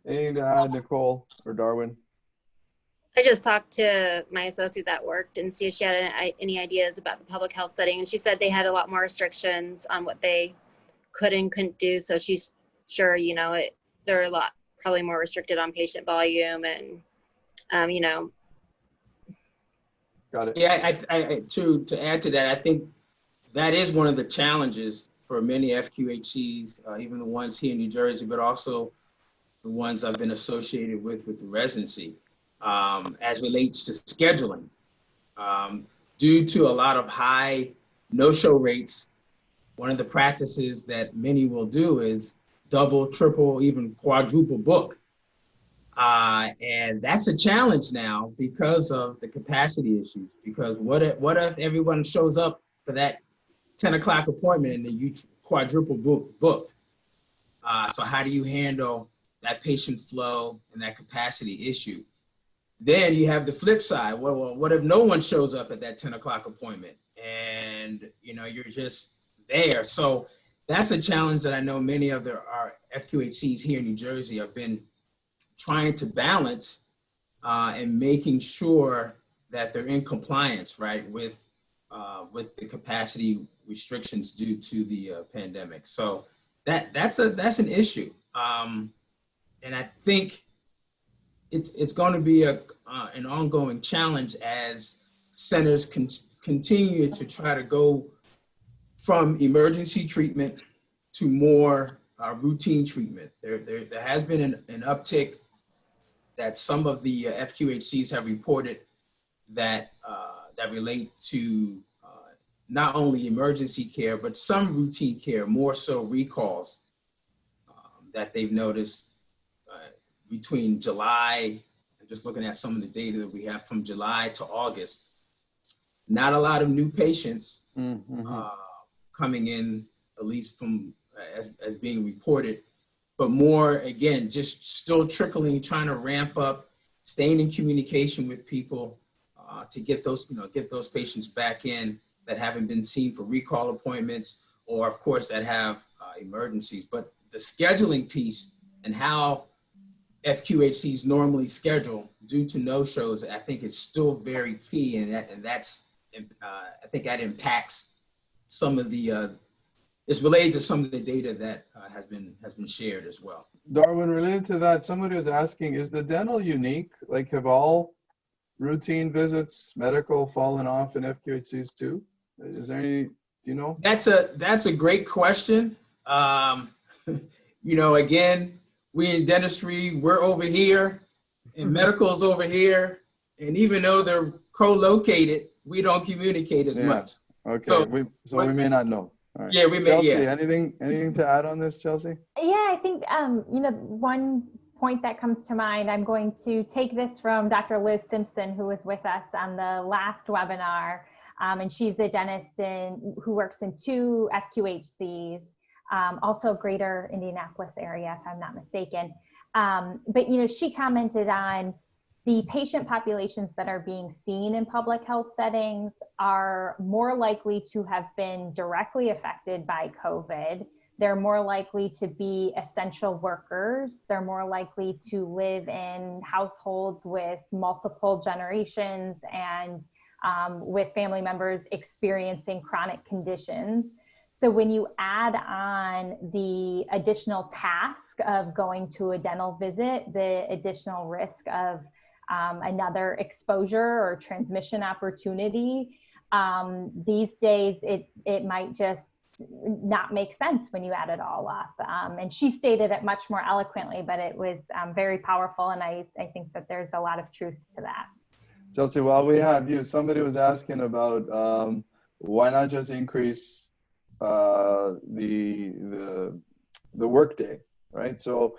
Anything to add, Nicole or Darwin? I just talked to my associate that worked and see if she had any ideas about the public health setting. And she said they had a lot more restrictions on what they could and couldn't do. So she's sure, you know, they're a lot probably more restricted on patient volume and, you know. Got it. Yeah, to add to that, I think that is one of the challenges for many FQHCs, even the ones here in New Jersey, but also the ones I've been associated with the residency, as relates to scheduling. Due to a lot of high no-show rates, one of the practices that many will do is double, triple, even quadruple book. And that's a challenge now because of the capacity issues. Because what if everyone shows up for that 10 o'clock appointment and then you quadruple booked? So how do you handle that patient flow and that capacity issue? Then you have the flip side. Well, what if no one shows up at that 10 o'clock appointment and, you know, you're just there? So that's a challenge that I know many of our FQHCs here in New Jersey have been trying to balance and making sure that they're in compliance, right, with the capacity restrictions due to the pandemic. So that's an issue, and I think it's going to be an ongoing challenge as centers continue to try to go from emergency treatment to more routine treatment. There has been an uptick that some of the FQHCs have reported that relate to not only emergency care, but some routine care, more so recalls that they've noticed between July, I'm just looking at some of the data that we have from July to August. Not a lot of new patients coming in, at least from as being reported, but more, again, just still trickling, trying to ramp up, staying in communication with people to get those patients back in that haven't been seen for recall appointments, or of course that have emergencies. But the scheduling piece and how FQHCs normally schedule due to no-shows, I think it's still very key, and that's I think that impacts some of the it's related to some of the data that has been shared as well. Darwin, related to that, somebody was asking, is the dental unique? Like, have all routine visits, medical, fallen off in FQHCs too? Is there any, do you know? That's a great question. You know, again, we in dentistry, we're over here, and medical's over here, and even though they're co-located, we don't communicate as much. Okay, So we may not know. All right. Yeah, we may. Chelsea, Yeah. anything to add on this, Chelsea? Yeah, I think, you know, one point that comes to mind, I'm going to take this from Dr. Liz Simpson, who was with us on the last webinar. And she's a dentist who works in 2 FQHCs, also greater Indianapolis area, if I'm not mistaken. But, you know, she commented on the patient populations that are being seen in public health settings are more likely to have been directly affected by COVID. They're more likely to be essential workers. They're more likely to live in households with multiple generations and with family members experiencing chronic conditions. So when you add on the additional task of going to a dental visit, the additional risk of another exposure or transmission opportunity, these days it might just not make sense when you add it all up. And she stated it much more eloquently, but it was very powerful, and I think that there's a lot of truth to that. Chelsea, while we have you, somebody was asking about why not just increase the workday, right? So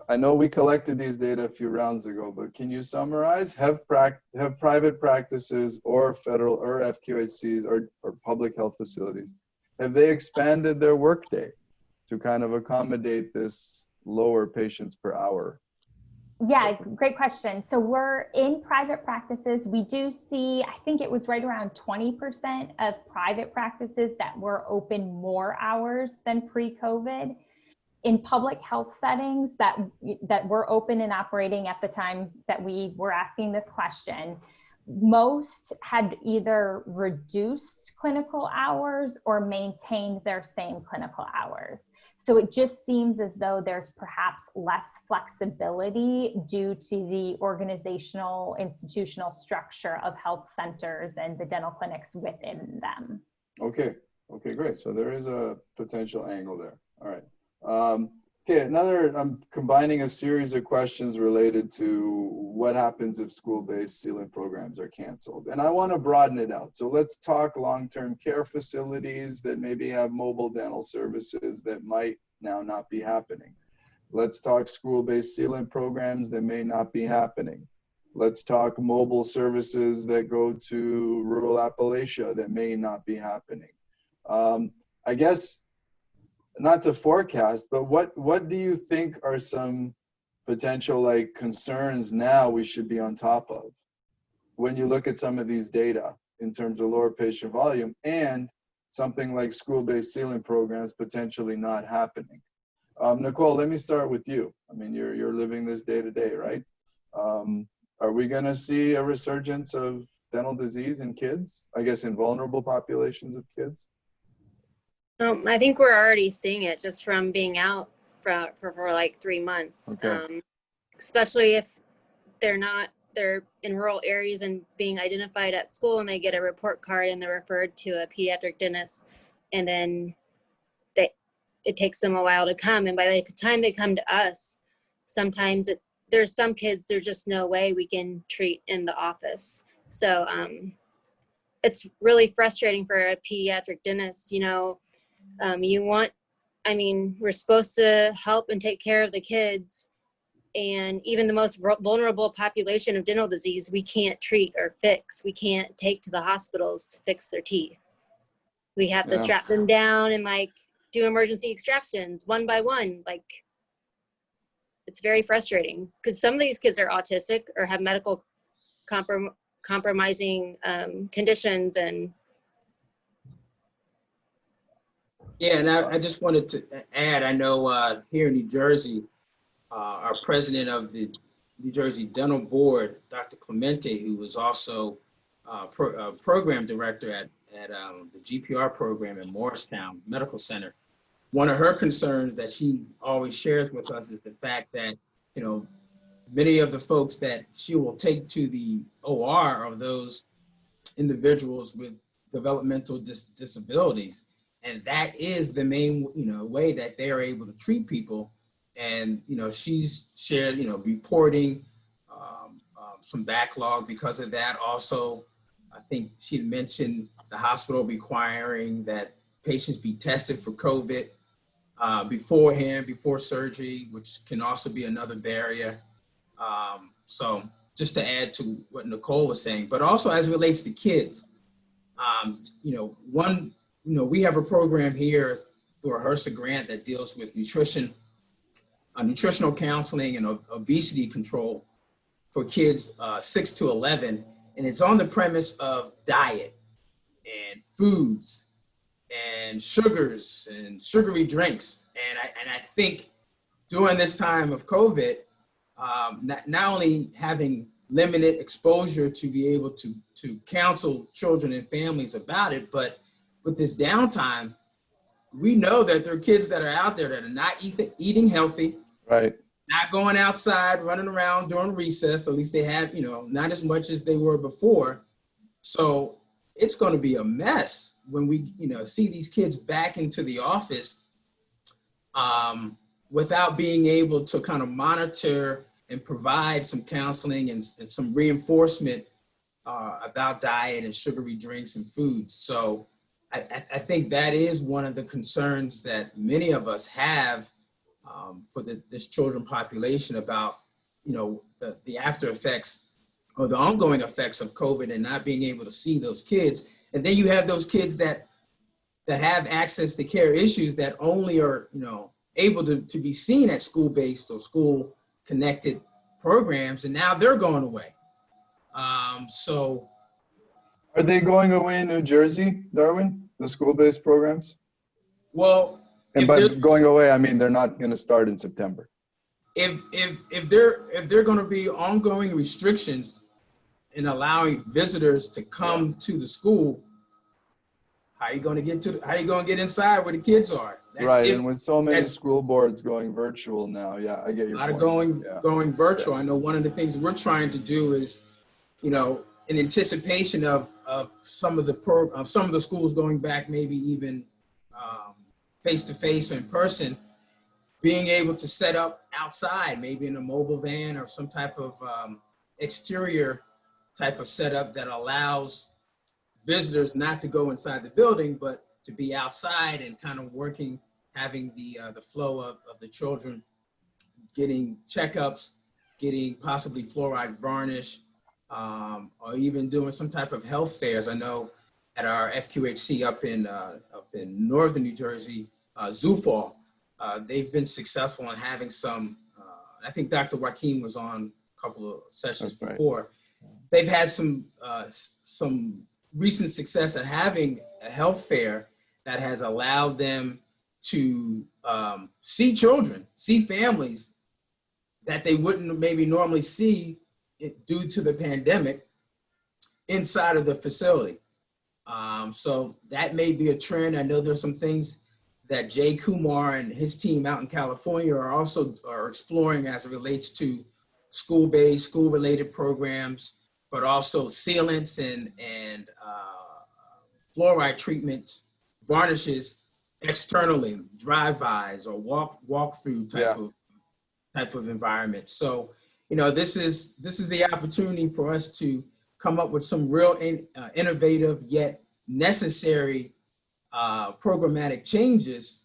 I know we collected these data a few rounds ago, but can you summarize? Have private practices or federal or FQHCs or public health facilities, have they expanded their workday to kind of accommodate this lower patients per hour? Yeah, great question. So we're in private practices. We do see, I think it was right around 20% of private practices that were open more hours than pre-COVID. In public health settings that were open and operating at the time that we were asking this question, most had either reduced clinical hours or maintained their same clinical hours. So it just seems as though there's perhaps less flexibility due to the organizational, institutional structure of health centers and the dental clinics within them. Okay, great. So there is a potential angle there. All right. Okay, I'm combining a series of questions related to what happens if school-based sealant programs are canceled. And I want to broaden it out. So let's talk long-term care facilities that maybe have mobile dental services that might now not be happening. Let's talk school-based sealant programs that may not be happening. Let's talk mobile services that go to rural Appalachia that may not be happening. I guess, not to forecast, but what do you think are some potential like concerns now we should be on top of when you look at some of these data in terms of lower patient volume and something like school-based sealant programs potentially not happening? Nicole, let me start with you. I mean, you're living this day to day, right? Are we going to see a resurgence of dental disease in kids? I guess in vulnerable populations of kids? I think we're already seeing it just from being out for like 3 months. Okay. Especially if they're in rural areas and being identified at school and they get a report card and they're referred to a pediatric dentist, and then it takes them a while to come. And by the time they come to us, sometimes there's some kids, there's just no way we can treat in the office. So it's really frustrating for a pediatric dentist, you know. We're supposed to help and take care of the kids, and even the most vulnerable population of dental disease, we can't treat or fix. We can't take to the hospitals to fix their teeth. We have to strap them down and like do emergency extractions one by one. Like, it's very frustrating because some of these kids are autistic or have medical compromising conditions, and Yeah, and I just wanted to add, I know here in New Jersey, our president of the New Jersey Dental Board, Dr. Clemente, who was also program director at the GPR program in Morristown Medical Center. One of her concerns that she always shares with us is the fact that, you know, many of the folks that she will take to the OR are those individuals with developmental disabilities. And that is the main, you know, way that they are able to treat people. And, you know, she's shared, you know, reporting some backlog because of that. Also, I think she mentioned the hospital requiring that patients be tested for COVID beforehand, before surgery, which can also be another barrier. So just to add to what Nicole was saying, but also as it relates to kids, you know, we have a program here through a HRSA grant that deals with nutrition, nutritional counseling and obesity control for kids 6 to 11. And it's on the premise of diet and foods and sugars and sugary drinks. And I think during this time of COVID, not only having limited exposure to be able to counsel children and families about it, but with this downtime, we know that there are kids that are out there that are not eating healthy, Right. not going outside, running around during recess. At least they have, you know, not as much as they were before. So it's going to be a mess when we, you know, see these kids back into the office without being able to kind of monitor and provide some counseling and some reinforcement about diet and sugary drinks and foods. So I think that is one of the concerns that many of us have for this children population about, you know, the after effects or the ongoing effects of COVID and not being able to see those kids. And then you have those kids that have access to care issues that only are, you know, able to be seen at school-based or school-connected programs, and now they're going away. So, Are they going away in New Jersey, Darwin? The school-based programs? well, And if by there's going away, I mean they're not going to start in September. if they're going to be ongoing restrictions in allowing visitors to come to the school, how are you going to get inside where the kids are? Right, and with so many school boards going virtual now, yeah, I get your point. A lot of going virtual. I know one of the things we're trying to do is, you know, in anticipation of some of the schools going back, maybe even face to face or in person, being able to set up outside, maybe in a mobile van or some type of exterior type of setup that allows visitors not to go inside the building, but to be outside and kind of working, having the flow of the children getting checkups, getting possibly fluoride varnish, or even doing some type of health fairs. I know at our FQHC up in northern New Jersey, Zufall, they've been successful in having some, I think Dr. Joaquin was on a couple of sessions before. They've had some recent success at having a health fair that has allowed them to see children, see families that they wouldn't maybe normally see due to the pandemic inside of the facility. So that may be a trend. I know there's some things that Jay Kumar and his team out in California are exploring as it relates to school-based, school-related programs, but also sealants and fluoride treatments, varnishes externally, drive-bys or walk-through type of environment. So, you know, this is the opportunity for us to come up with some real innovative yet necessary programmatic changes.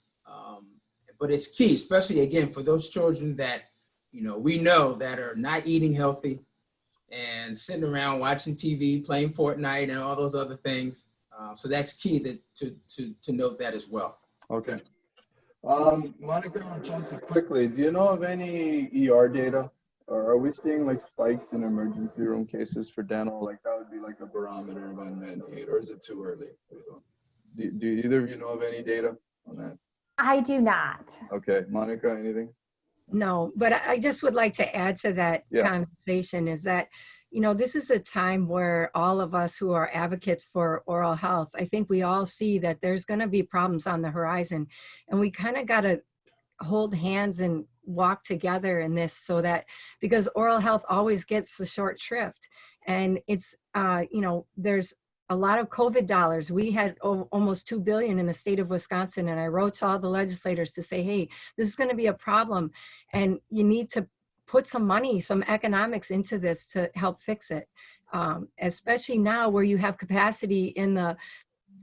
But it's key, especially again for those children that, you know, we know that are not eating healthy and sitting around watching TV, playing Fortnite and all those other things. So that's key to note that as well. Okay. Monica or Chelsea, quickly, do you know of any ER data? Or are we seeing like spikes in emergency room cases for dental? Like that would be like a barometer of unmet need, or is it too early? Do either of you know of any data? on that? I do not. Okay, Monica, anything? No, but I just would like to add to that conversation is that, you know, this is a time where all of us who are advocates for oral health, I think we all see that there's going to be problems on the horizon, and we kind of got to hold hands and walk together in this, so that, because oral health always gets the short shrift, and it's, you know, there's a lot of COVID dollars. We had almost $2 billion in the state of Wisconsin, and I wrote to all the legislators to say, hey, this is going to be a problem, and you need to put some money, some economics into this to help fix it, especially now where you have capacity in the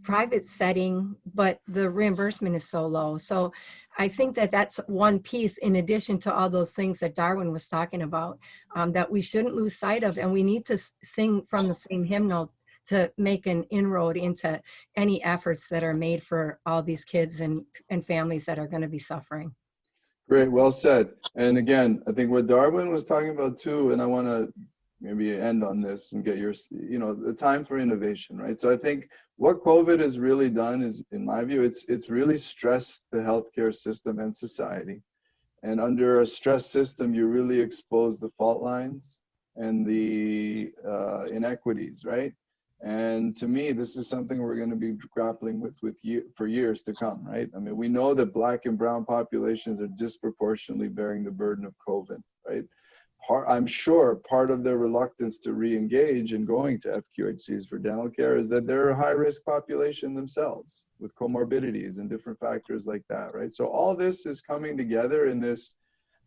private setting, but the reimbursement is so low. So I think that that's one piece, in addition to all those things that Darwin was talking about, that we shouldn't lose sight of, and we need to sing from the same hymnal to make an inroad into any efforts that are made for all these kids and families that are going to be suffering. Great, well said. And again, I think what Darwin was talking about too, and I want to maybe end on this and get your, you know, the time for innovation, right? So I think what COVID has really done is, in my view, it's really stressed the healthcare system and society. And under a stress system, you really expose the fault lines and the inequities, right? And to me, this is something we're going to be grappling with for years to come, right? I mean, we know that Black and brown populations are disproportionately bearing the burden of COVID, right? I'm sure part of their reluctance to re-engage in going to FQHCs for dental care is that they're a high-risk population themselves with comorbidities and different factors like that, right? So all this is coming together in this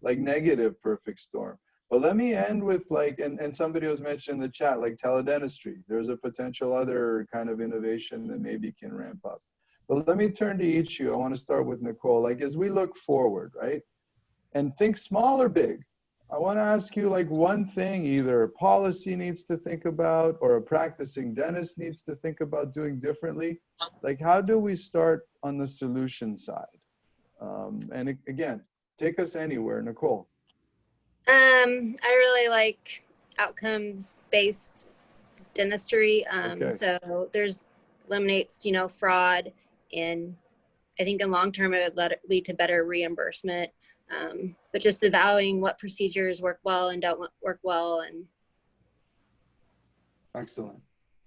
like negative perfect storm. But let me end with like, and somebody was mentioned in the chat, like teledentistry. There's a potential other kind of innovation that maybe can ramp up. But let me turn to each of you. I want to start with Nicole. Like as we look forward, right? And think small or big. I want to ask you like one thing either policy needs to think about or a practicing dentist needs to think about doing differently. Like how do we start on the solution side? And again, take us anywhere, Nicole. I really like outcomes-based dentistry. Okay. So there's eliminates, you know, fraud, and I think in long term it would lead to better reimbursement. But just evaluating what procedures work well and don't work well. And excellent.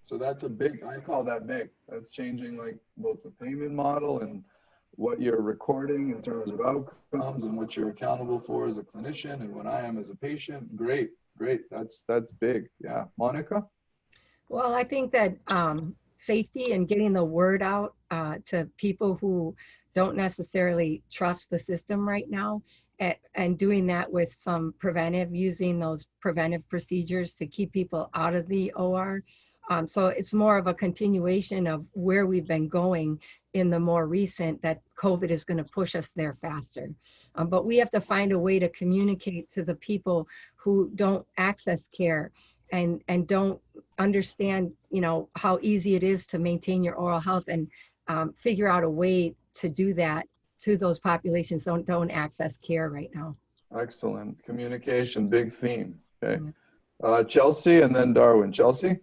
So that's a big, I call that big. That's changing like both the payment model and what you're recording in terms of outcomes and what you're accountable for as a clinician and what I am as a patient. Great, great. That's big. Yeah. Monica? Well, I think that safety and getting the word out to people who don't necessarily trust the system right now, and doing that with some preventive, using those preventive procedures to keep people out of the OR. So it's more of a continuation of where we've been going in the more recent, that COVID is going to push us there faster. But we have to find a way to communicate to the people who don't access care and don't understand, you know, how easy it is to maintain your oral health, and figure out a way to do that to those populations that don't access care right now. Excellent. Communication, big theme. Okay. Chelsea and then Darwin. Chelsea?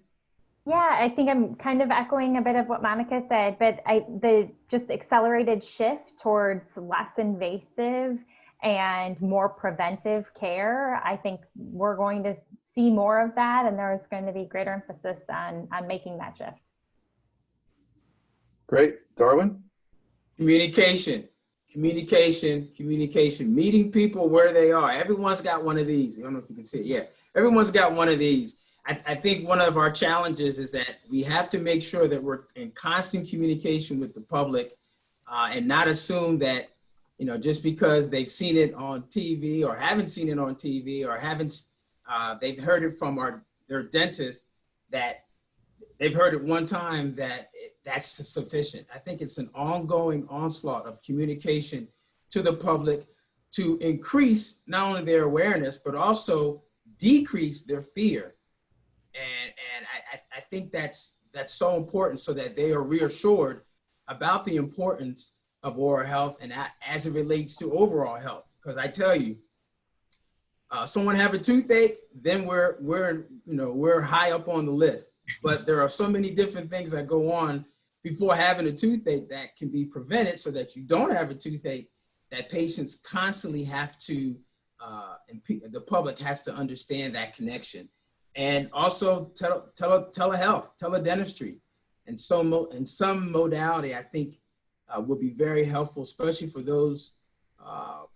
Yeah, I think I'm kind of echoing a bit of what Monica said, but the just accelerated shift towards less invasive and more preventive care, I think we're going to see more of that, and there's going to be greater emphasis on making that shift. Great. Darwin? Communication, meeting people where they are. Everyone's got one of these. I don't know if you can see it. Yeah, everyone's got one of these. I think one of our challenges is that we have to make sure that we're in constant communication with the public, and not assume that, you know, just because they've seen it on TV or haven't seen it on TV or they've heard it from their dentist, that they've heard it one time, that's sufficient. I think it's an ongoing onslaught of communication to the public to increase not only their awareness, but also decrease their fear. And I think that's so important, so that they are reassured about the importance of oral health and as it relates to overall health. Because I tell you, someone have a toothache, then we're high up on the list. But there are so many different things that go on before having a toothache that can be prevented so that you don't have a toothache, that patients constantly have to, and the public has to understand that connection. And also telehealth, teledentistry, and some modality, I think will be very helpful, especially for those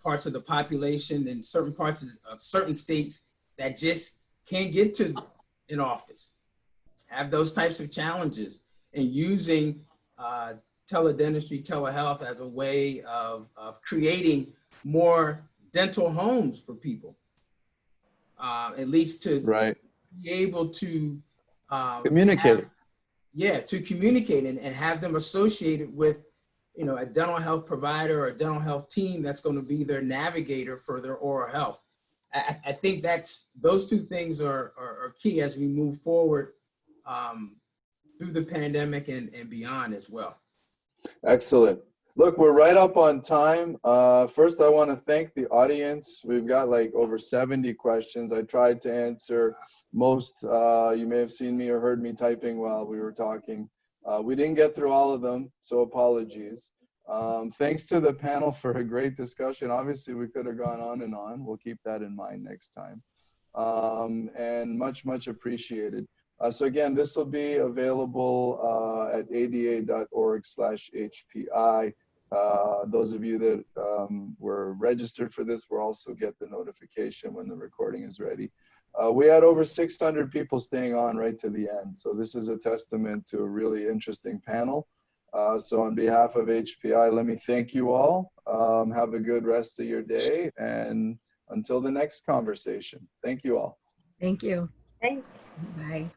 parts of the population in certain parts of certain states that just can't get to an office, have those types of challenges, and using teledentistry, telehealth as a way of creating more dental homes for people, at least to be able to communicate. To communicate and have them associated with, you know, a dental health provider or a dental health team that's going to be their navigator for their oral health. I think those two things are key as we move forward through the pandemic and beyond as well. Excellent. Look, we're right up on time. First, I want to thank the audience. We've got like over 70 questions. I tried to answer most. You may have seen me or heard me typing while we were talking. We didn't get through all of them, so apologies. Thanks to the panel for a great discussion. Obviously, we could have gone on and on. We'll keep that in mind next time. And much, much appreciated. So again, this will be available at ada.org/HPI. Those of you that were registered for this will also get the notification when the recording is ready. We had over 600 people staying on right to the end. So this is a testament to a really interesting panel. So on behalf of HPI, let me thank you all. Have a good rest of your day. And until the next conversation, thank you all. Thank you. Thanks. Bye.